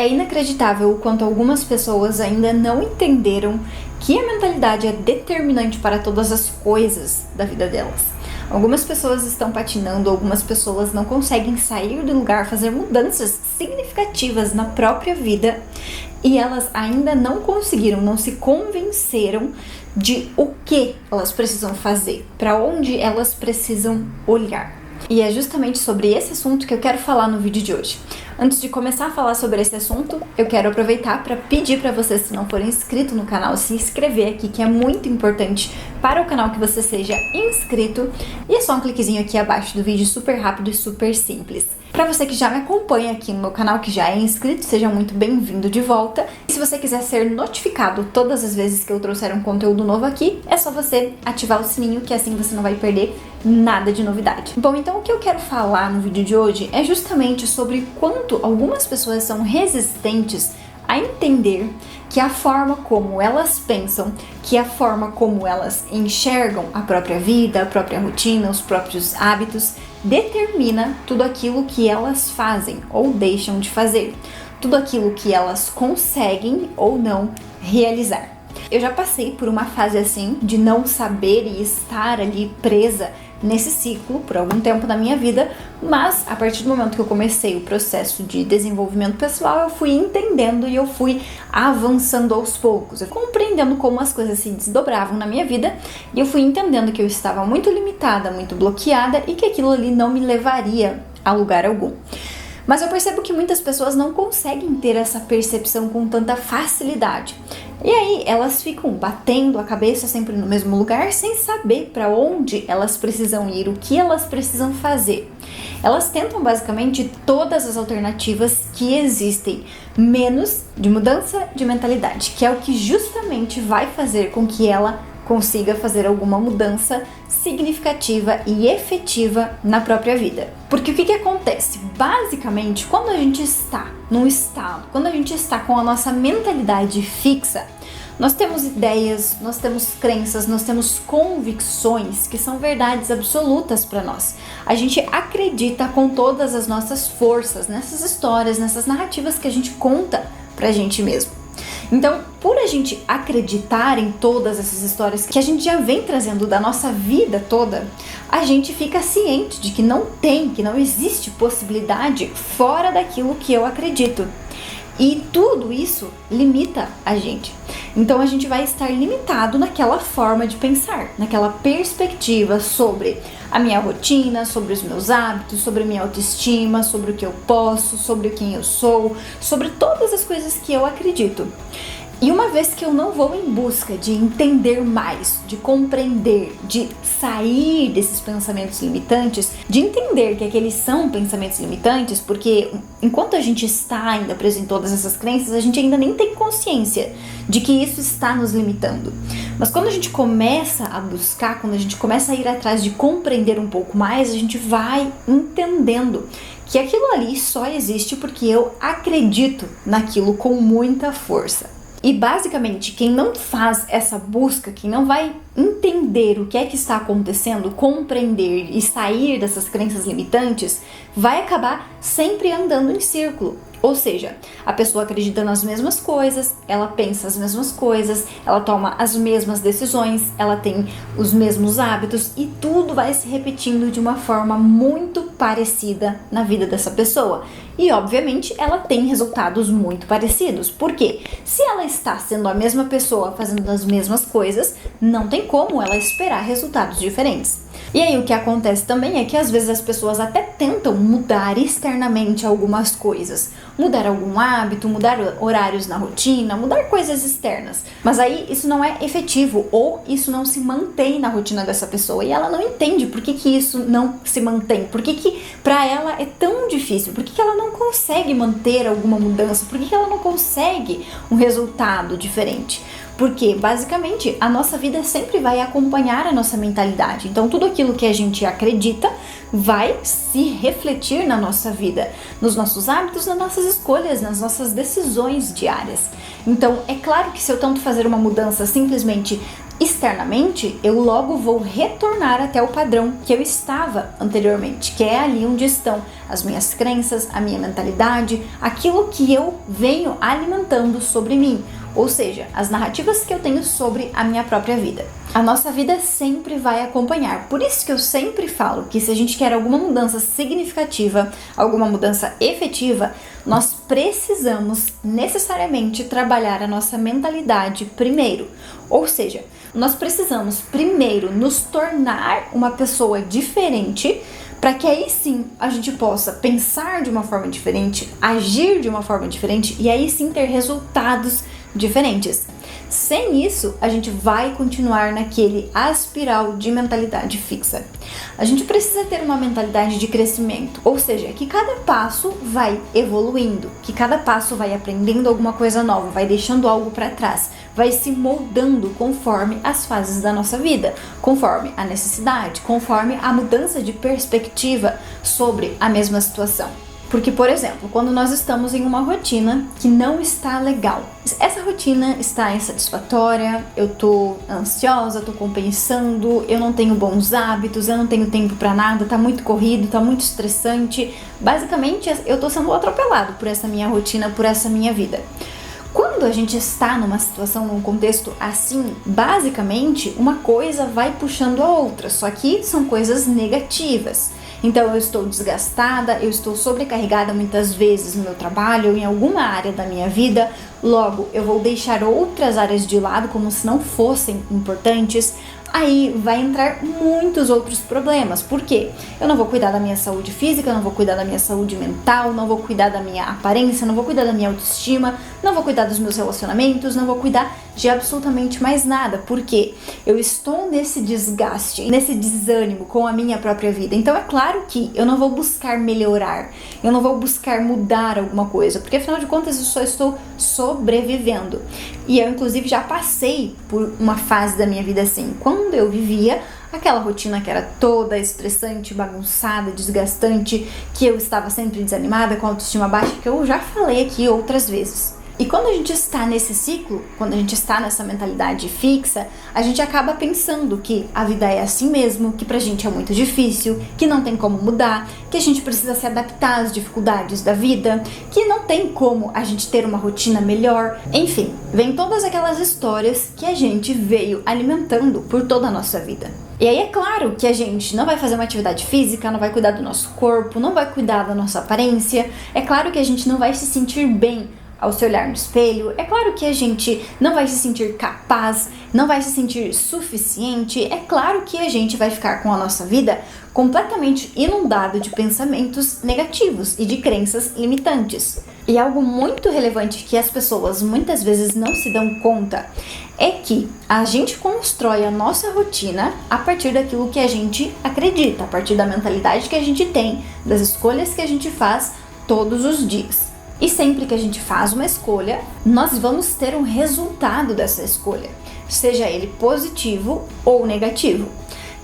É inacreditável o quanto algumas pessoas ainda não entenderam que a mentalidade é determinante para todas as coisas da vida delas. Algumas pessoas estão patinando, algumas pessoas não conseguem sair do lugar, fazer mudanças significativas na própria vida e elas ainda não conseguiram, não se convenceram de o que elas precisam fazer, para onde elas precisam olhar. E é justamente sobre esse assunto que eu quero falar no vídeo de hoje. Antes de começar a falar sobre esse assunto, eu quero aproveitar para pedir para você, se não for inscrito no canal, se inscrever aqui, que é muito importante para o canal que você seja inscrito. E é só um cliquezinho aqui abaixo do vídeo, super rápido e super simples. Para você que já me acompanha aqui no meu canal, que já é inscrito, seja muito bem-vindo de volta. E se você quiser ser notificado todas as vezes que eu trouxer um conteúdo novo aqui, é só você ativar o sininho, que assim você não vai perder nada de novidade. Bom, então o que eu quero falar no vídeo de hoje é justamente sobre quanto algumas pessoas são resistentes a entender que a forma como elas pensam, que a forma como elas enxergam a própria vida, a própria rotina, os próprios hábitos, determina tudo aquilo que elas fazem ou deixam de fazer, tudo aquilo que elas conseguem ou não realizar. Eu já passei por uma fase assim, de não saber e estar ali presa nesse ciclo por algum tempo da minha vida, mas a partir do momento que eu comecei o processo de desenvolvimento pessoal, eu fui entendendo e eu fui avançando aos poucos, eu compreendendo como as coisas se desdobravam na minha vida e eu fui entendendo que eu estava muito limitada, muito bloqueada e que aquilo ali não me levaria a lugar algum. Mas eu percebo que muitas pessoas não conseguem ter essa percepção com tanta facilidade. E aí elas ficam batendo a cabeça sempre no mesmo lugar sem saber para onde elas precisam ir, o que elas precisam fazer. Elas tentam basicamente todas as alternativas que existem, menos de mudança de mentalidade, que é o que justamente vai fazer com que ela consiga fazer alguma mudança significativa e efetiva na própria vida. Porque o que acontece? Basicamente, quando a gente está num estado, quando a gente está com a nossa mentalidade fixa, nós temos ideias, nós temos crenças, nós temos convicções que são verdades absolutas para nós. A gente acredita com todas as nossas forças nessas histórias, nessas narrativas que a gente conta pra gente mesmo. Então, por a gente acreditar em todas essas histórias que a gente já vem trazendo da nossa vida toda, a gente fica ciente de que não existe possibilidade fora daquilo que eu acredito. E tudo isso limita a gente. Então a gente vai estar limitado naquela forma de pensar, naquela perspectiva sobre a minha rotina, sobre os meus hábitos, sobre a minha autoestima, sobre o que eu posso, sobre quem eu sou, sobre todas as coisas que eu acredito. E uma vez que eu não vou em busca de entender mais, de compreender, de sair desses pensamentos limitantes, de entender que aqueles são pensamentos limitantes, porque enquanto a gente está ainda preso em todas essas crenças, a gente ainda nem tem consciência de que isso está nos limitando. Mas quando a gente começa a buscar, quando a gente começa a ir atrás de compreender um pouco mais, a gente vai entendendo que aquilo ali só existe porque eu acredito naquilo com muita força. E basicamente, quem não faz essa busca, quem não vai entender o que é que está acontecendo, compreender e sair dessas crenças limitantes, vai acabar sempre andando em círculo. Ou seja, a pessoa acredita nas mesmas coisas, ela pensa as mesmas coisas, ela toma as mesmas decisões, ela tem os mesmos hábitos e tudo vai se repetindo de uma forma muito parecida na vida dessa pessoa. E obviamente ela tem resultados muito parecidos. Por quê? Se ela está sendo a mesma pessoa fazendo as mesmas coisas, não tem como ela esperar resultados diferentes. E aí o que acontece também é que às vezes as pessoas até tentam mudar externamente algumas coisas, mudar algum hábito, mudar horários na rotina, mudar coisas externas. Mas aí isso não é efetivo ou isso não se mantém na rotina dessa pessoa e ela não entende por que isso não se mantém, por que pra ela é tão difícil, por que ela não consegue manter alguma mudança, por que ela não consegue um resultado diferente. Porque, basicamente, a nossa vida sempre vai acompanhar a nossa mentalidade. Então, tudo aquilo que a gente acredita vai se refletir na nossa vida, nos nossos hábitos, nas nossas escolhas, nas nossas decisões diárias. Então, é claro que se eu tento fazer uma mudança simplesmente externamente, eu logo vou retornar até o padrão que eu estava anteriormente, que é ali onde estão as minhas crenças, a minha mentalidade, aquilo que eu venho alimentando sobre mim, ou seja, as narrativas que eu tenho sobre a minha própria vida. A nossa vida sempre vai acompanhar, por isso que eu sempre falo que se a gente quer alguma mudança significativa, alguma mudança efetiva, nós precisamos necessariamente trabalhar a nossa mentalidade primeiro, ou seja, nós precisamos primeiro nos tornar uma pessoa diferente, para que aí sim a gente possa pensar de uma forma diferente, agir de uma forma diferente e aí sim ter resultados diferentes. Sem isso, a gente vai continuar naquele espiral de mentalidade fixa. A gente precisa ter uma mentalidade de crescimento, ou seja, que cada passo vai evoluindo, que cada passo vai aprendendo alguma coisa nova, vai deixando algo para trás, vai se moldando conforme as fases da nossa vida, conforme a necessidade, conforme a mudança de perspectiva sobre a mesma situação. Porque, por exemplo, quando nós estamos em uma rotina que não está legal, essa rotina está insatisfatória, eu tô ansiosa, tô compensando, eu não tenho bons hábitos, eu não tenho tempo pra nada, tá muito corrido, tá muito estressante. Basicamente, eu tô sendo atropelado por essa minha rotina, por essa minha vida. Quando a gente está numa situação, num contexto assim, basicamente uma coisa vai puxando a outra, só que são coisas negativas. Então eu estou desgastada, eu estou sobrecarregada muitas vezes no meu trabalho ou em alguma área da minha vida, logo eu vou deixar outras áreas de lado como se não fossem importantes. Aí vai entrar muitos outros problemas. Por quê? Eu não vou cuidar da minha saúde física, não vou cuidar da minha saúde mental, não vou cuidar da minha aparência, não vou cuidar da minha autoestima, não vou cuidar dos meus relacionamentos, não vou cuidar de absolutamente mais nada. Por quê? Eu estou nesse desgaste, nesse desânimo com a minha própria vida. Então é claro que eu não vou buscar melhorar, eu não vou buscar mudar alguma coisa, porque afinal de contas eu só estou sobrevivendo. E eu inclusive já passei por uma fase da minha vida assim, quando eu vivia aquela rotina que era toda estressante, bagunçada, desgastante, que eu estava sempre desanimada, com autoestima baixa, que eu já falei aqui outras vezes. E quando a gente está nesse ciclo, quando a gente está nessa mentalidade fixa, a gente acaba pensando que a vida é assim mesmo, que pra gente é muito difícil, que não tem como mudar, que a gente precisa se adaptar às dificuldades da vida, que não tem como a gente ter uma rotina melhor. Enfim, vem todas aquelas histórias que a gente veio alimentando por toda a nossa vida. E aí é claro que a gente não vai fazer uma atividade física, não vai cuidar do nosso corpo, não vai cuidar da nossa aparência, é claro que a gente não vai se sentir bem ao se olhar no espelho, é claro que a gente não vai se sentir capaz, não vai se sentir suficiente, é claro que a gente vai ficar com a nossa vida completamente inundado de pensamentos negativos e de crenças limitantes. E algo muito relevante que as pessoas muitas vezes não se dão conta é que a gente constrói a nossa rotina a partir daquilo que a gente acredita, a partir da mentalidade que a gente tem, das escolhas que a gente faz todos os dias. E sempre que a gente faz uma escolha, nós vamos ter um resultado dessa escolha, seja ele positivo ou negativo.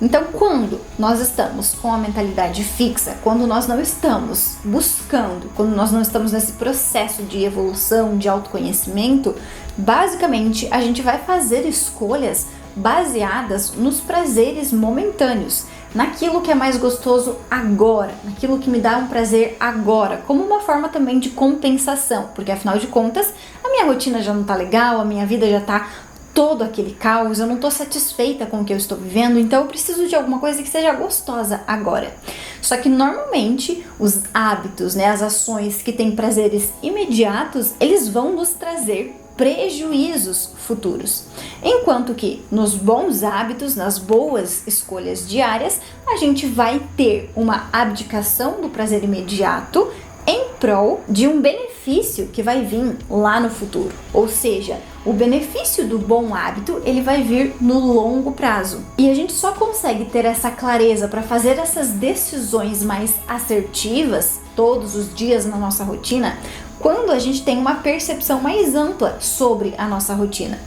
Então, quando nós estamos com a mentalidade fixa, quando nós não estamos buscando, quando nós não estamos nesse processo de evolução, de autoconhecimento, basicamente a gente vai fazer escolhas baseadas nos prazeres momentâneos, naquilo que é mais gostoso agora, naquilo que me dá um prazer agora, como uma forma também de compensação, porque afinal de contas, a minha rotina já não tá legal, a minha vida já tá todo aquele caos, eu não tô satisfeita com o que eu estou vivendo, então eu preciso de alguma coisa que seja gostosa agora. Só que normalmente os hábitos, as ações que têm prazeres imediatos, eles vão nos trazer prejuízos futuros. Enquanto que nos bons hábitos, nas boas escolhas diárias, a gente vai ter uma abdicação do prazer imediato em prol de um benefício que vai vir lá no futuro. Ou seja, o benefício do bom hábito, ele vai vir no longo prazo. E a gente só consegue ter essa clareza para fazer essas decisões mais assertivas todos os dias na nossa rotina, quando a gente tem uma percepção mais ampla sobre a nossa rotina.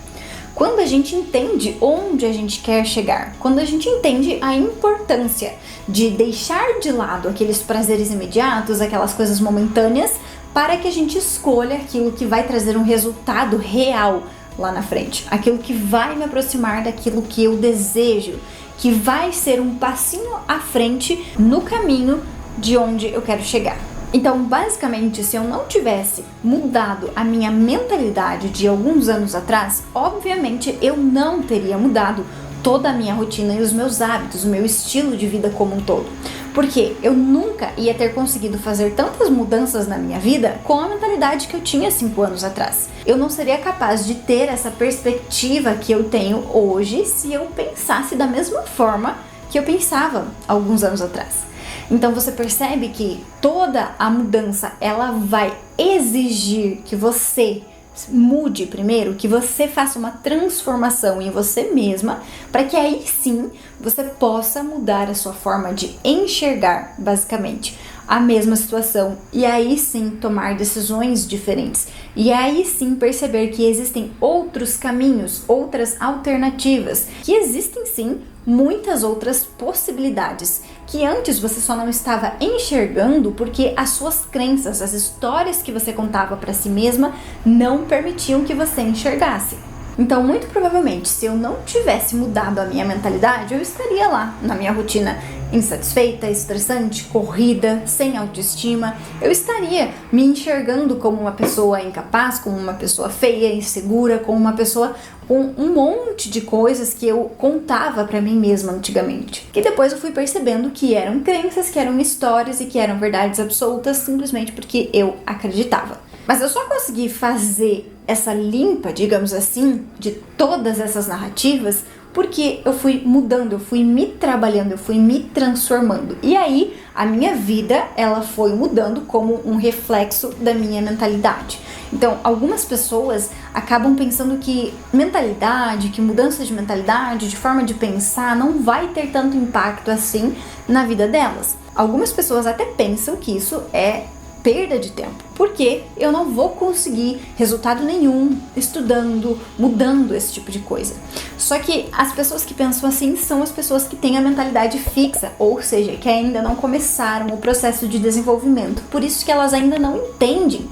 Quando a gente entende onde a gente quer chegar, quando a gente entende a importância de deixar de lado aqueles prazeres imediatos, aquelas coisas momentâneas, para que a gente escolha aquilo que vai trazer um resultado real lá na frente, aquilo que vai me aproximar daquilo que eu desejo, que vai ser um passinho à frente no caminho de onde eu quero chegar. Então, basicamente, se eu não tivesse mudado a minha mentalidade de alguns anos atrás, obviamente eu não teria mudado toda a minha rotina e os meus hábitos, o meu estilo de vida como um todo. Porque eu nunca ia ter conseguido fazer tantas mudanças na minha vida com a mentalidade que eu tinha 5 anos atrás. Eu não seria capaz de ter essa perspectiva que eu tenho hoje se eu pensasse da mesma forma que eu pensava alguns anos atrás. Então você percebe que toda a mudança, ela vai exigir que você mude primeiro, que você faça uma transformação em você mesma, para que aí sim você possa mudar a sua forma de enxergar, basicamente, a mesma situação, e aí sim tomar decisões diferentes, e aí sim perceber que existem outros caminhos, outras alternativas, que existem sim muitas outras possibilidades que antes você só não estava enxergando porque as suas crenças, as histórias que você contava para si mesma não permitiam que você enxergasse. Então, muito provavelmente, se eu não tivesse mudado a minha mentalidade, eu estaria lá na minha rotina insatisfeita, estressante, corrida, sem autoestima. Eu estaria me enxergando como uma pessoa incapaz, como uma pessoa feia, insegura, como uma pessoa com um monte de coisas que eu contava pra mim mesma antigamente. E depois eu fui percebendo que eram crenças, que eram histórias e que eram verdades absolutas simplesmente porque eu acreditava. Mas eu só consegui fazer essa limpa, digamos assim, de todas essas narrativas porque eu fui mudando, eu fui me trabalhando, eu fui me transformando. E aí, a minha vida, ela foi mudando como um reflexo da minha mentalidade. Então, algumas pessoas acabam pensando que mentalidade, que mudança de mentalidade, de forma de pensar, não vai ter tanto impacto assim na vida delas. Algumas pessoas até pensam que isso é perda de tempo, porque eu não vou conseguir resultado nenhum estudando, mudando esse tipo de coisa. Só que as pessoas que pensam assim são as pessoas que têm a mentalidade fixa, ou seja, que ainda não começaram o processo de desenvolvimento. Por isso que elas ainda não entendem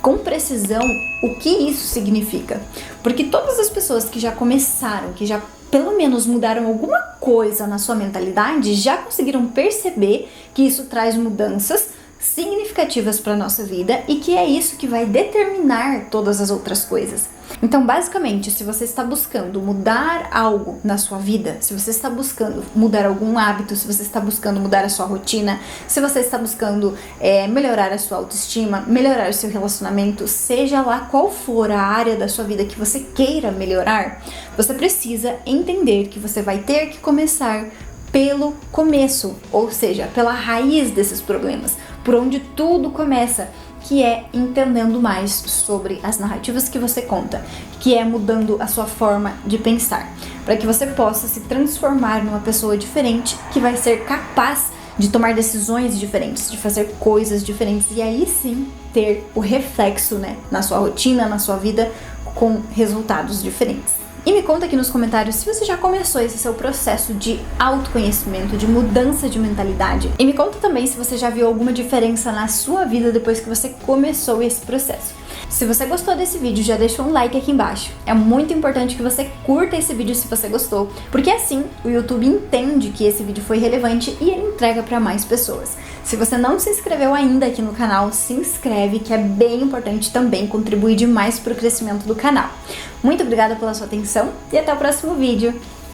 com precisão o que isso significa. Porque todas as pessoas que já começaram, que já pelo menos mudaram alguma coisa na sua mentalidade, já conseguiram perceber que isso traz mudanças significativas para a nossa vida e que é isso que vai determinar todas as outras coisas. Então, basicamente, se você está buscando mudar algo na sua vida, se você está buscando mudar algum hábito, se você está buscando mudar a sua rotina, se você está buscando melhorar a sua autoestima, melhorar o seu relacionamento, seja lá qual for a área da sua vida que você queira melhorar, você precisa entender que você vai ter que começar pelo começo, ou seja, pela raiz desses problemas, por onde tudo começa, que é entendendo mais sobre as narrativas que você conta, que é mudando a sua forma de pensar, para que você possa se transformar numa pessoa diferente, que vai ser capaz de tomar decisões diferentes, de fazer coisas diferentes, e aí sim ter o reflexo, na sua rotina, na sua vida, com resultados diferentes. E me conta aqui nos comentários se você já começou esse seu processo de autoconhecimento, de mudança de mentalidade. E me conta também se você já viu alguma diferença na sua vida depois que você começou esse processo. Se você gostou desse vídeo, já deixa um like aqui embaixo. É muito importante que você curta esse vídeo se você gostou, porque assim o YouTube entende que esse vídeo foi relevante e ele entrega para mais pessoas. Se você não se inscreveu ainda aqui no canal, se inscreve, que é bem importante também, contribuir demais para o crescimento do canal. Muito obrigada pela sua atenção e até o próximo vídeo.